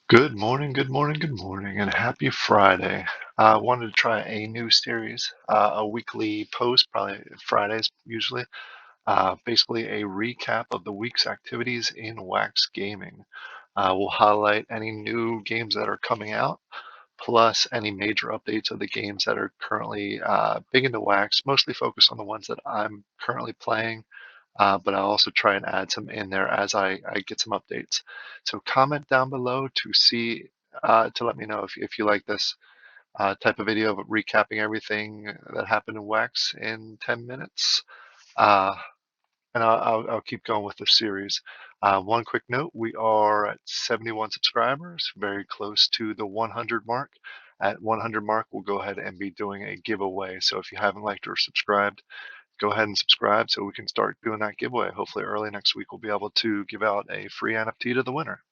Good morning, good morning, good morning, and happy Friday. I wanted to try a new series, a weekly post, probably Fridays usually. Basically, a recap of the week's activities in Wax Gaming. We'll highlight any new games that are coming out, plus any major updates of the games that are currently big into Wax, mostly focused on the ones that I'm currently playing, but I'll also try and add some in there as I get some updates. So comment down below to see to let me know if you like this type of video of recapping everything that happened in Wax in 10 minutes. Uh, and I'll keep going with the series. One quick note, we are at 71 subscribers, very close to the 100 mark. At 100 mark, we'll go ahead and be doing a giveaway. So if you haven't liked or subscribed, go ahead and subscribe so we can start doing that giveaway. Hopefully early next week we'll be able to give out a free NFT to the winner.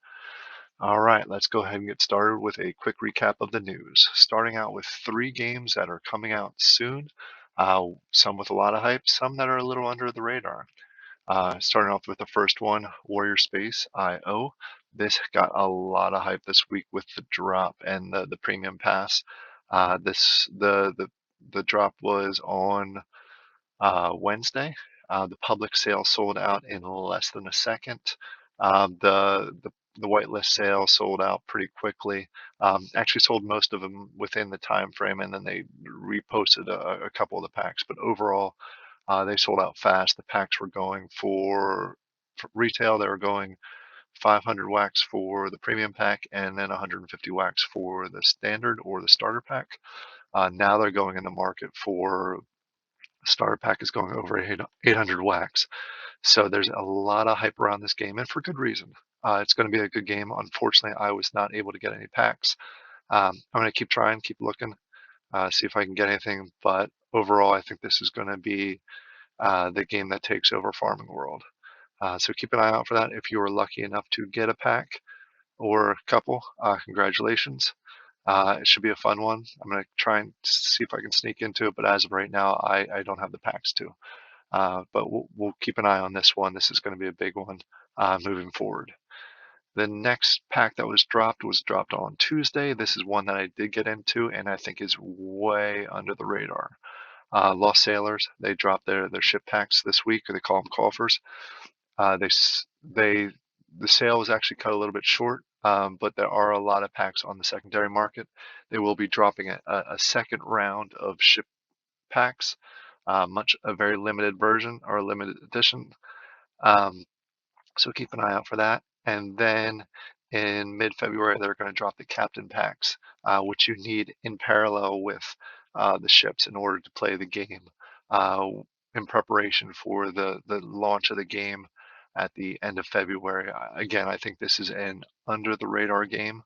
All right, let's go ahead and get started with a quick recap of the news. Starting out with three games that are coming out soon, some with a lot of hype, some that are a little under the radar. Starting off with the first one, Warrior Space IO. This got a lot of hype this week with the drop and the premium pass. The drop was on Wednesday. The public sale sold out in less than a second. The whitelist sale sold out pretty quickly. Actually sold most of them within the time frame, and then they reposted a couple of the packs. But overall, they sold out fast. The packs were going for retail. They were going 500 wax for the premium pack, and then 150 wax for the standard or the starter pack. Now they're going in the market for starter pack is going over 800 wax. So there's a lot of hype around this game, and for good reason. It's going to be a good game. Unfortunately, I was not able to get any packs. I'm going to keep trying, keep looking, see if I can get anything. But overall, I think this is going to be the game that takes over Farming World. So keep an eye out for that. If you were lucky enough to get a pack or a couple, congratulations. It should be a fun one. I'm going to try and see if I can sneak into it, but as of right now, I don't have the packs to. But we'll keep an eye on this one. This is going to be a big one moving forward. The next pack that was dropped on Tuesday. This is one that I did get into, and I think is way under the radar. Lost Sailors, they dropped their ship packs this week, or they call them coffers. They the sale was actually cut a little bit short, but there are a lot of packs on the secondary market. They will be dropping a second round of ship packs, a very limited version or a limited edition. Um, so keep an eye out for that. And then in mid-February, they're going to drop the captain packs, which you need in parallel with the ships in order to play the game in preparation for the launch of the game at the end of February. Again, I think this is an under-the-radar game.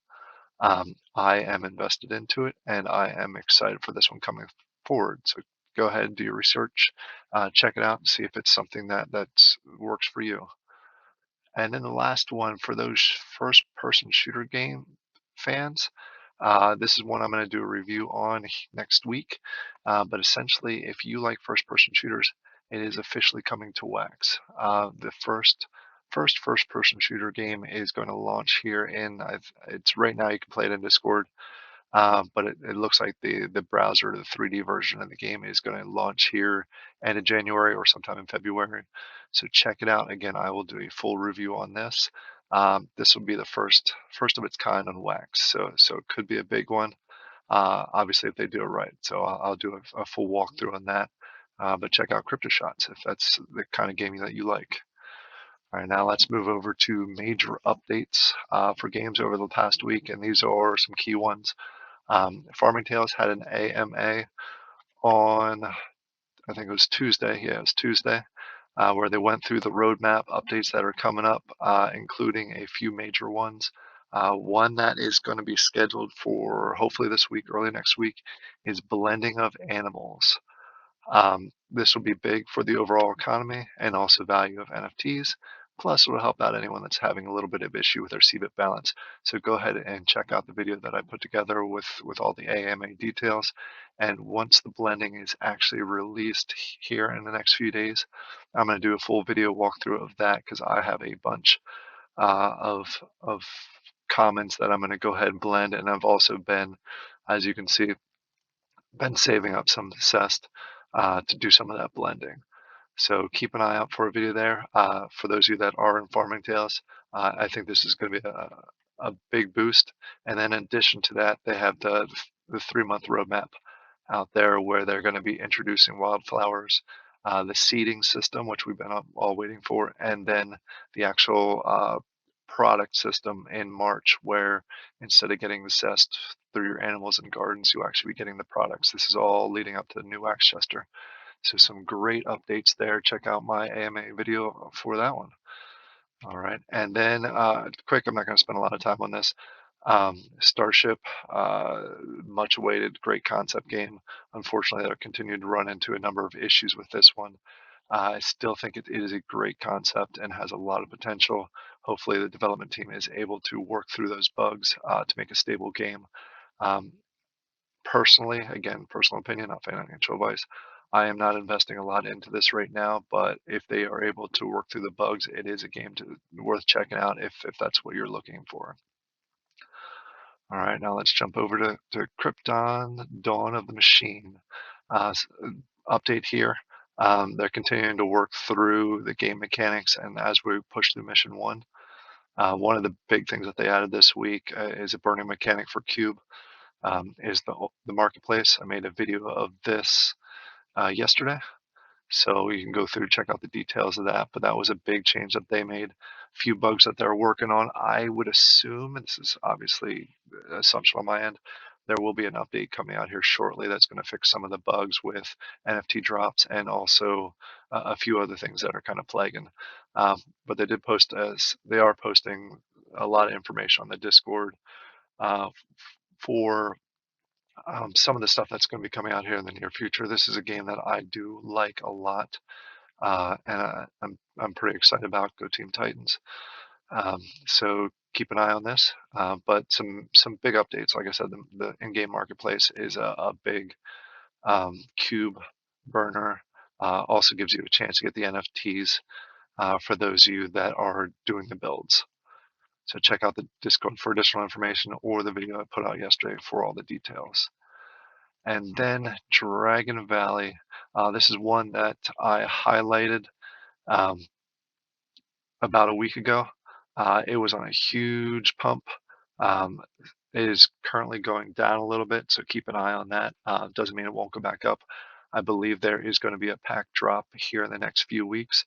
I am invested into it, and I am excited for this one coming forward. So go ahead and do your research, check it out, and see if it's something that works for you. And then the last one for those first-person shooter game fans, this is one I'm going to do a review on next week. But essentially, if you like first-person shooters, it is officially coming to Wax. The first-person shooter game is going to launch here it's right now. You can play it in Discord. But it looks like the browser, the 3D version of the game, is going to launch here end of January or sometime in February. So check it out. Again, I will do a full review on this. This will be the first of its kind on Wax, so it could be a big one. Obviously, if they do it right. So I'll do a full walkthrough on that. But check out Crypto Shots if that's the kind of gaming that you like. All right, now let's move over to major updates for games over the past week, and these are some key ones. Farming Tales had an AMA on, I think it was Tuesday. Yeah, it was Tuesday, where they went through the roadmap updates that are coming up, including a few major ones. One that is going to be scheduled for hopefully this week, early next week, is blending of animals. This will be big for the overall economy and also value of NFTs. Plus, it will help out anyone that's having a little bit of issue with their CBIT balance. So go ahead and check out the video that I put together with all the AMA details. And once the blending is actually released here in the next few days, I'm going to do a full video walkthrough of that because I have a bunch of commons that I'm going to go ahead and blend, and I've also been, as you can see, been saving up some cest to do some of that blending. So keep an eye out for a video there. For those of you that are in Farming Tales, I think this is going to be a big boost. And then in addition to that, they have the 3-month roadmap out there where they're going to be introducing wildflowers, the seeding system, which we've been all waiting for, and then the actual product system in March, where instead of getting the cest through your animals and gardens, you actually be getting the products. This is all leading up to the new Wax Chester. So some great updates there. Check out my AMA video for that one. All right, and then quick, I'm not going to spend a lot of time on this. StarShip, much awaited, great concept game. Unfortunately, they're continuing to run into a number of issues with this one. I still think it is a great concept and has a lot of potential. Hopefully, the development team is able to work through those bugs to make a stable game. Um, Personally, again, personal opinion, not financial advice, I am not investing a lot into this right now, but if they are able to work through the bugs, it is a game worth checking out if that's what you're looking for. All right, now let's jump over to Krypton, Dawn of the Machine. Update here. They're continuing to work through the game mechanics, and as we push through Mission 1, one of the big things that they added this week is a burning mechanic for Cube. Is the marketplace. I made a video of this yesterday, so you can go through check out the details of that. But that was a big change that they made. A few bugs that they're working on. I would assume, and this is obviously an assumption on my end, there will be an update coming out here shortly that's going to fix some of the bugs with NFT drops and also a few other things that are kind of plaguing. But they did post as they are posting a lot of information on the Discord for some of the stuff that's going to be coming out here in the near future. This is a game that I do like a lot, and I'm pretty excited about. Go Team Titans! So keep an eye on this. But some big updates. Like I said, the in-game marketplace is a big cube burner. Also gives you a chance to get the NFTs for those of you that are doing the builds. So check out the Discord for additional information or the video I put out yesterday for all the details. And then Dragon Valley. This is one that I highlighted um, about a week ago. It was on a huge pump. Um, it is currently going down a little bit, so keep an eye on that. Doesn't mean it won't go back up. I believe there is going to be a pack drop here in the next few weeks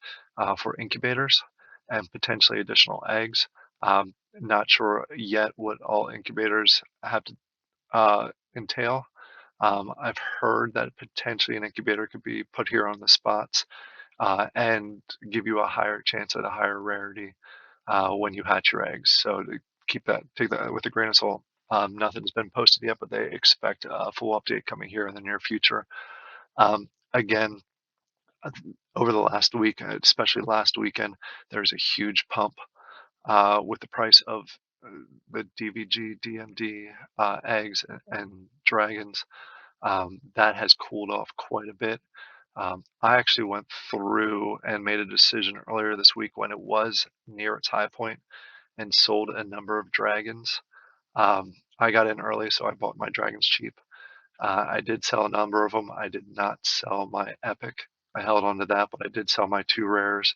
for incubators and potentially additional eggs. Not sure yet what all incubators have to entail. I've heard that potentially an incubator could be put here on the spots and give you a higher chance at a higher rarity when you hatch your eggs. So to take that with a grain of salt. Nothing's been posted yet, but they expect a full update coming here in the near future. Again, over the last week, especially last weekend, there's a huge pump with the price of the DVG, DMD eggs and dragons. That has cooled off quite a bit. I actually went through and made a decision earlier this week when it was near its high point and sold a number of dragons. I got in early, so I bought my dragons cheap. I did sell a number of them. I did not sell my epic. I held on to that, but I did sell my 2 rares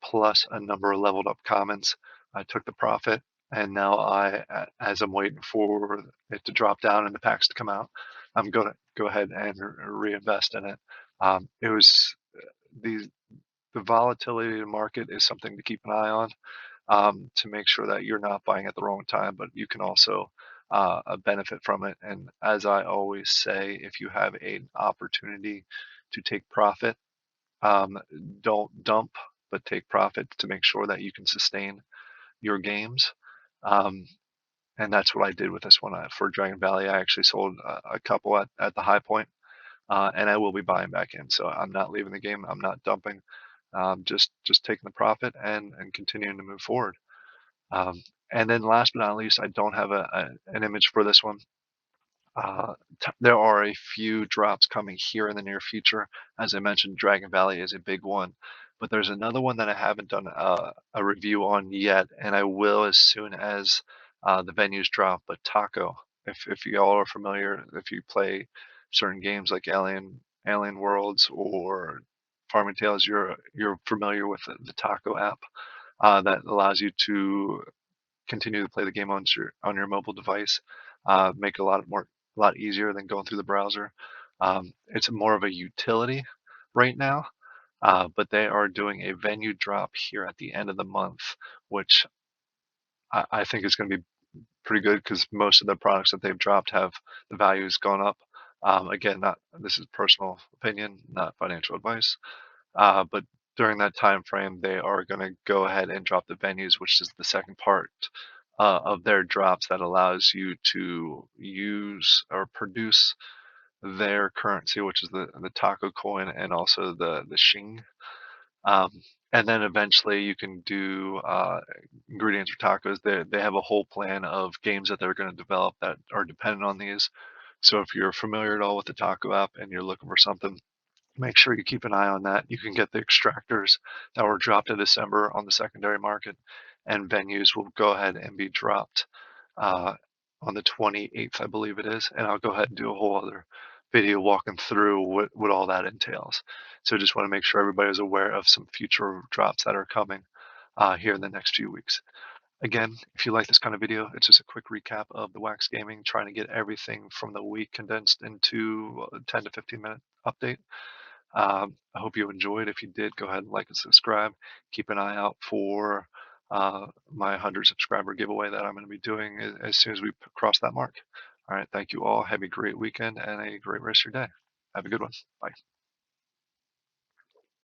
plus a number of leveled up commons. I took the profit, and now as I'm waiting for it to drop down and the packs to come out, I'm going to go ahead and reinvest in it. It was the volatility of the market is something to keep an eye on to make sure that you're not buying at the wrong time, but you can also benefit from it. And as I always say, if you have an opportunity to take profit, don't dump, but take profit to make sure that you can sustain your games. And that's what I did with this one for Dragon Valley. I actually sold a couple at the high point, and I will be buying back in. So I'm not leaving the game. I'm not dumping. Just taking the profit and continuing to move forward. And then last but not least, I don't have an image for this one. There are a few drops coming here in the near future. As I mentioned, Dragon Valley is a big one, but there's another one that I haven't done a review on yet, and I will as soon as the venues drop. But Taco, if y'all are familiar, if you play certain games like Alien Worlds or Farming Tales, you're familiar with the Taco app that allows you to continue to play the game on your mobile device, make it a lot easier than going through the browser. It's more of a utility right now, but they are doing a venue drop here at the end of the month, which I think is going to be pretty good because most of the products that they've dropped have the values gone up. Again, not this is personal opinion, not financial advice. But during that time frame, they are going to go ahead and drop the venues, which is the second part of their drops that allows you to use or produce their currency, which is the taco coin and also the shing. Um, and then eventually you can do ingredients for tacos. They have a whole plan of games that they're going to develop that are dependent on these. So if you're familiar at all with the taco app and you're looking for something, make sure you keep an eye on that. You can get the extractors that were dropped in December on the secondary market, and venues will go ahead and be dropped uh, on the 28th, I believe it is. And I'll go ahead and do a whole other video walking through what all that entails. So just want to make sure everybody is aware of some future drops that are coming here in the next few weeks. Again, if you like this kind of video, it's just a quick recap of the Wax Gaming, trying to get everything from the week condensed into a 10 to 15 minute update. I hope you enjoyed. If you did, go ahead and like and subscribe. Keep an eye out for my 100 subscriber giveaway that I'm going to be doing as soon as we cross that mark. All right. Thank you all. Have a great weekend and a great rest of your day. Have a good one. Bye.